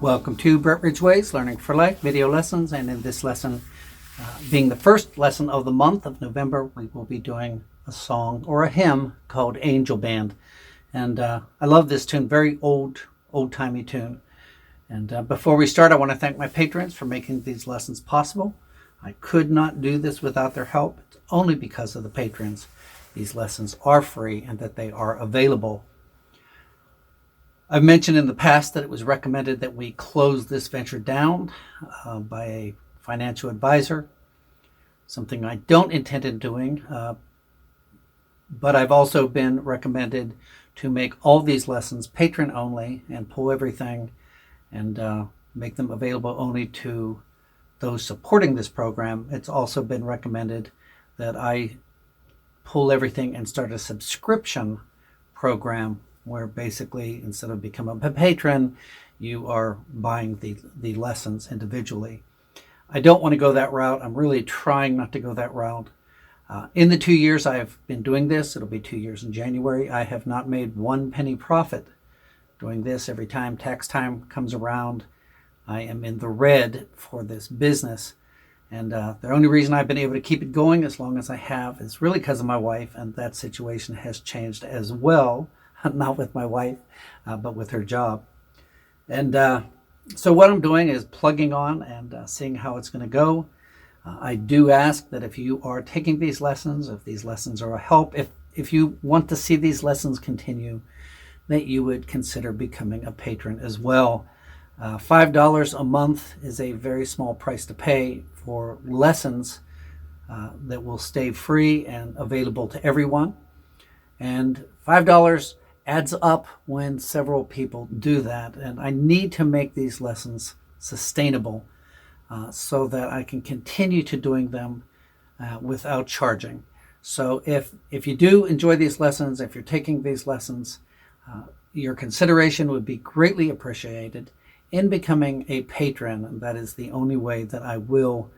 Welcome to Brett Ridgeway's Learning for Life video lessons, and in this lesson, being the first lesson of the month of November, we will be doing a song or a hymn called Angel Band. And I love this tune, very old-timey tune. And before we start, I want to thank my patrons for making these lessons possible. I could not do this without their help. It's only because of the patrons these lessons are free and that they are available. I've mentioned in the past that it was recommended that we close this venture down by a financial advisor, something I don't intend on doing, but I've also been recommended to make all these lessons patron only and pull everything and make them available only to those supporting this program. It's also been recommended that I pull everything and start a subscription program where basically instead of becoming a patron, you are buying the lessons individually. I don't want to go that route. I'm really trying not to go that route. In the 2 years I've been doing this, it'll be 2 years in January, I have not made 1 penny profit doing this. Every time tax time comes around, I am in the red for this business. And the only reason I've been able to keep it going as long as I have is really because of my wife, and that situation has changed as well. Not with my wife, but with her job. And so what I'm doing is plugging on and seeing how it's going to go. I do ask that if you are taking these lessons, if these lessons are a help, if you want to see these lessons continue, that you would consider becoming a patron as well. $5 a month is a very small price to pay for lessons that will stay free and available to everyone. And $5 adds up when several people do that. And I need to make these lessons sustainable so that I can continue to doing them without charging. So if you do enjoy these lessons, if you're taking these lessons, your consideration would be greatly appreciated in becoming a patron. And that is the only way that I will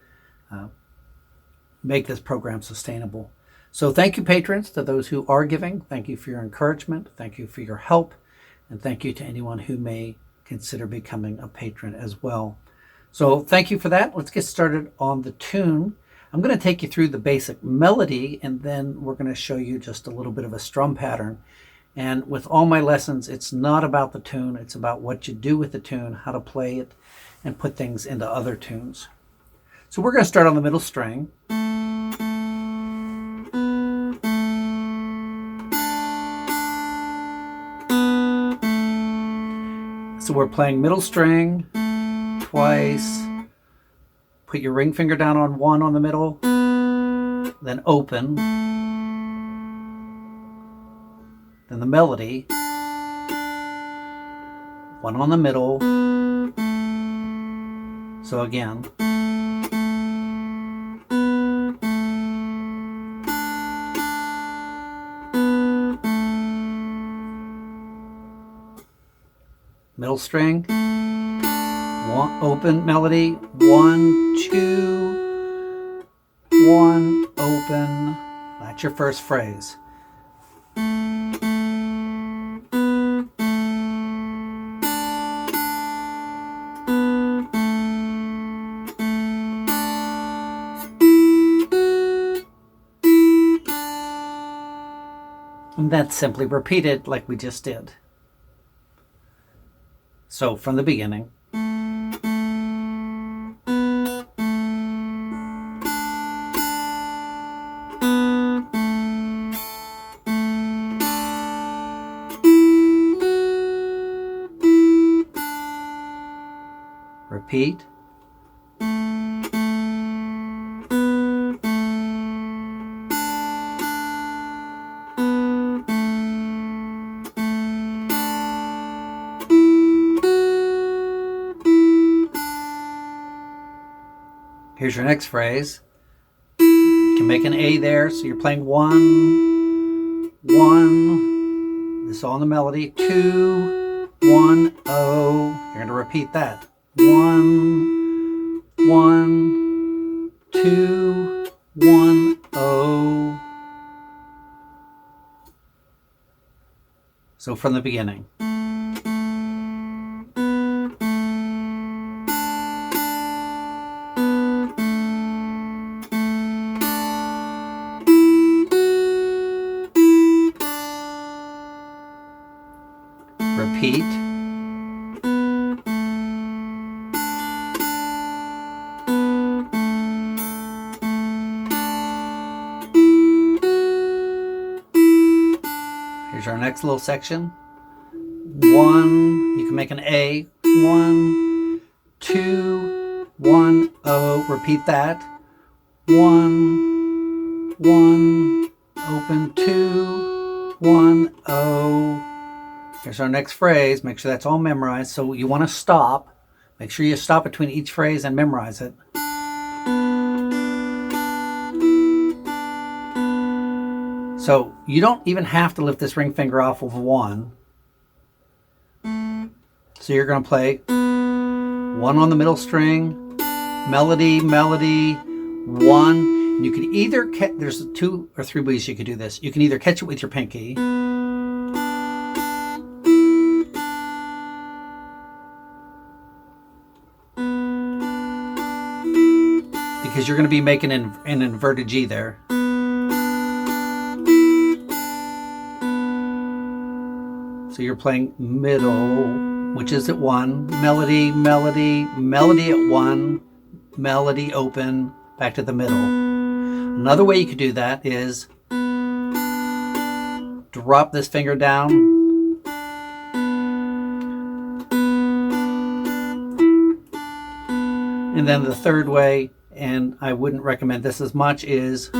make this program sustainable. So thank you, patrons, to those who are giving. Thank you for your encouragement. Thank you for your help. And thank you to anyone who may consider becoming a patron as well. So thank you for that. Let's get started on the tune. I'm going to take you through the basic melody, and then we're going to show you just a little bit of a strum pattern. And with all my lessons, it's not about the tune. It's about what you do with the tune, how to play it, and put things into other tunes. So we're going to start on the middle string. So we're playing middle string twice. Put your ring finger down on 1 on the middle, then open. Then the melody, 1 on the middle. So again. Middle string, 1 open melody, 1, 2, 1 open. That's your first phrase. And that's simply repeated like we just did. So from the beginning. Repeat. Here's your next phrase. You can make an A there, so you're playing 1, 1. This is all in the melody. 2, 1, oh. You're going to repeat that. 1, 1, 2, 1, oh. So from the beginning. repeat. Here's our next little section. 1, you can make an A. 1, 2, 1, O. Repeat that. 1, 1, open, 2, 1, O. Here's our next phrase. Make sure that's all memorized. So you want to stop. Make sure you stop between each phrase and memorize it. So you don't even have to lift this ring finger off of 1. So you're going to play 1 on the middle string, melody, melody, 1. And you can either there's 2 or 3 ways you could do this. You can either catch it with your pinky, because you're going to be making an inverted G there. So you're playing middle, which is at 1, melody, melody, melody at 1, melody open, back to the middle. Another way you could do that is drop this finger down, and then the third way, and I wouldn't recommend this as much, is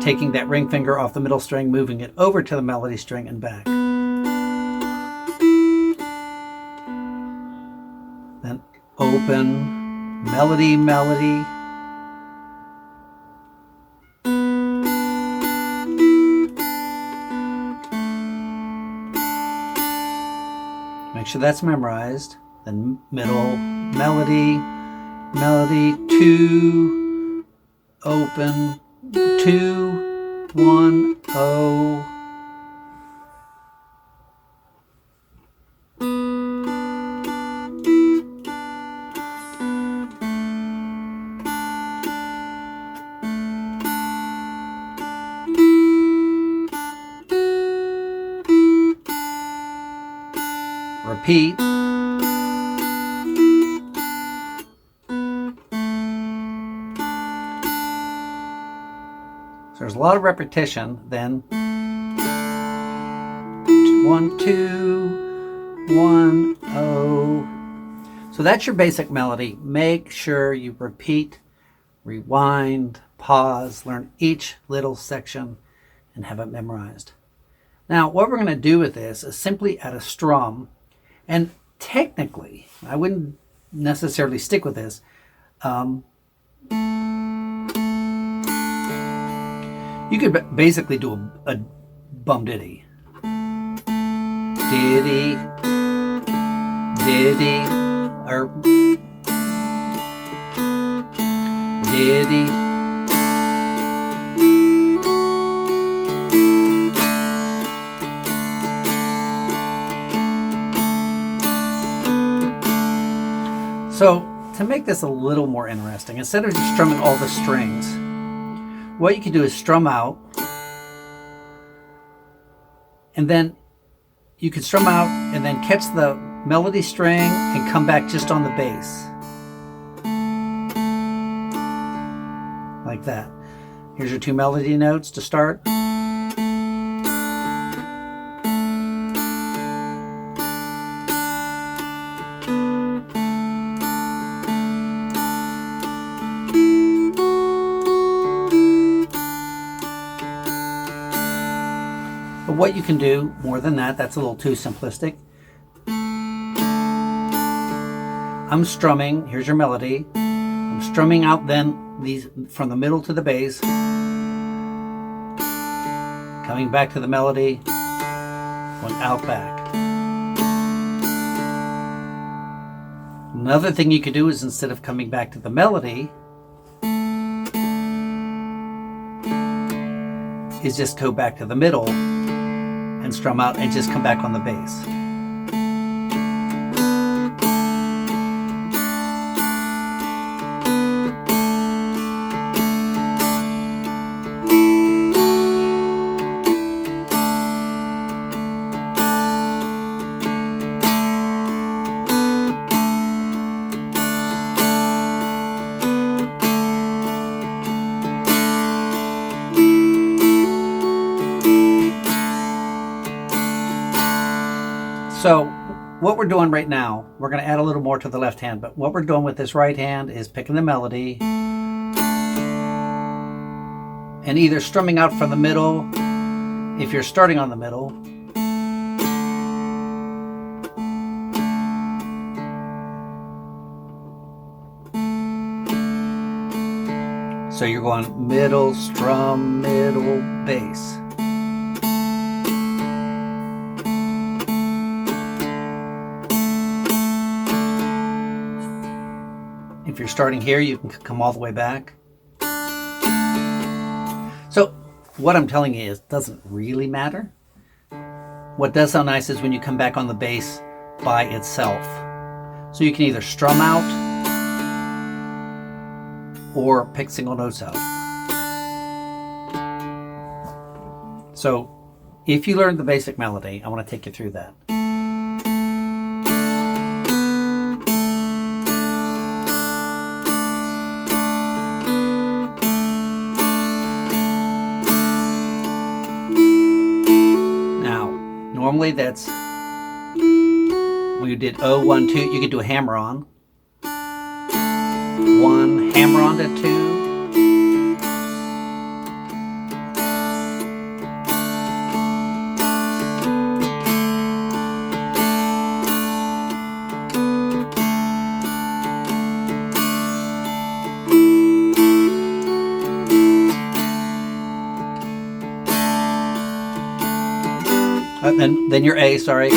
taking that ring finger off the middle string, moving it over to the melody string and back. Then open, melody, melody. Make sure that's memorized. Then middle, melody, melody, 2, open, 2, 1, O. Repeat. So there's a lot of repetition. Then 1, 2, 1, O. So that's your basic melody. Make sure you repeat, rewind, pause, learn each little section, and have it memorized. Now, what we're going to do with this is simply add a strum. And technically, I wouldn't necessarily stick with this. You could basically do a bum diddy. Diddy, diddy, or diddy. So, to make this a little more interesting, instead of just strumming all the strings, what you can do is strum out, and then you can strum out and then catch the melody string and come back just on the bass. Like that. Here's your 2 melody notes to start. But what you can do more than that, that's a little too simplistic. I'm strumming, here's your melody. I'm strumming out then these from the middle to the bass. Coming back to the melody, going out back. Another thing you could do is instead of coming back to the melody, is just go back to the middle and strum out and just come back on the bass. So what we're doing right now, we're going to add a little more to the left hand, but what we're doing with this right hand is picking the melody and either strumming out from the middle if you're starting on the middle, so you're going middle, strum, middle, bass. If you're starting here, you can come all the way back. So what I'm telling you is it doesn't really matter. What does sound nice is when you come back on the bass by itself. So you can either strum out or pick single notes out. So if you learned the basic melody, I want to take you through that. Normally that's when you did 0, 1, 2, you could do a hammer on. 1, hammer on to 2. Then your A, sorry.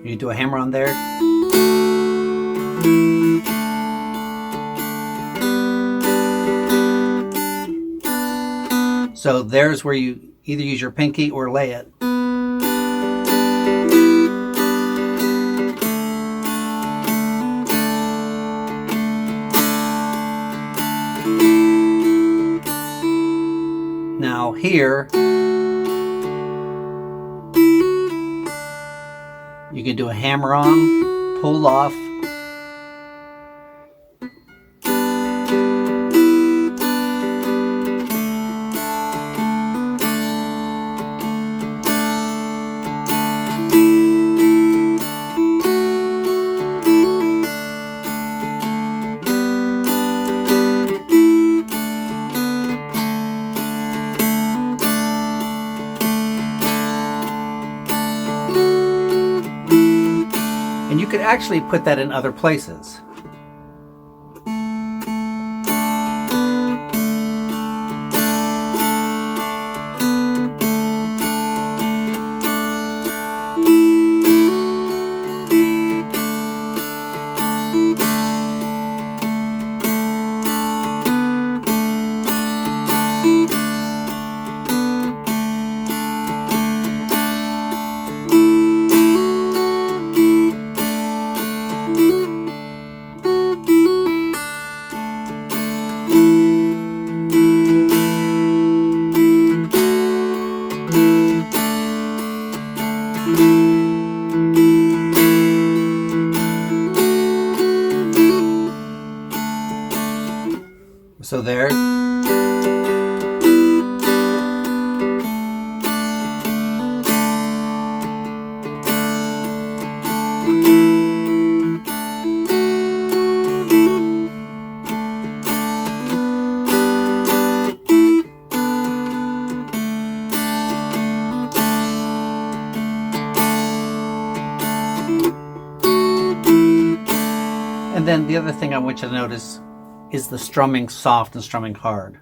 You do a hammer on there. So there's where you either use your pinky or lay it. Now here, you can do a hammer on, pull off, and you could actually put that in other places. So there. And then the other thing I want you to notice is the strumming soft and strumming hard.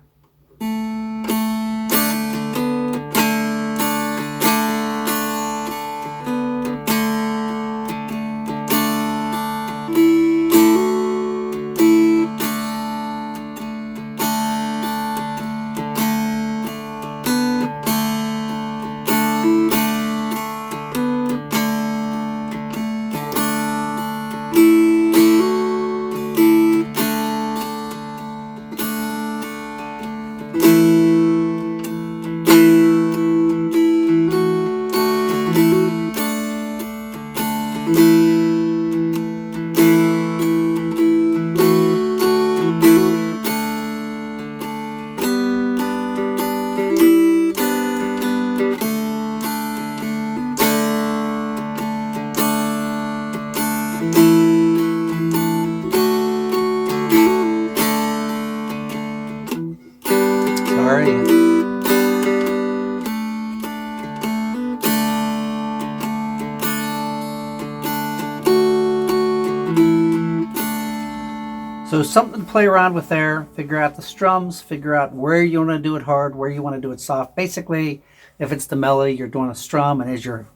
So something to play around with there. Figure out the strums, figure out where you want to do it hard, where you want to do it soft. Basically, if it's the melody, you're doing a strum, and as you're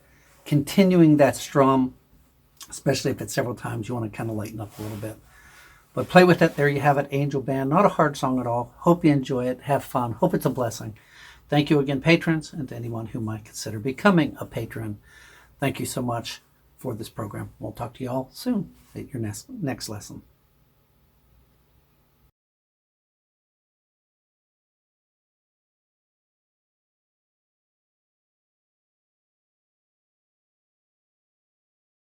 continuing that strum, especially if it's several times, you want to kind of lighten up a little bit. But play with it. There you have it, Angel Band. Not a hard song at all. Hope you enjoy it. Have fun. Hope it's a blessing. Thank you again, patrons, and to anyone who might consider becoming a patron. Thank you so much for this program. We'll talk to you all soon at your next lesson.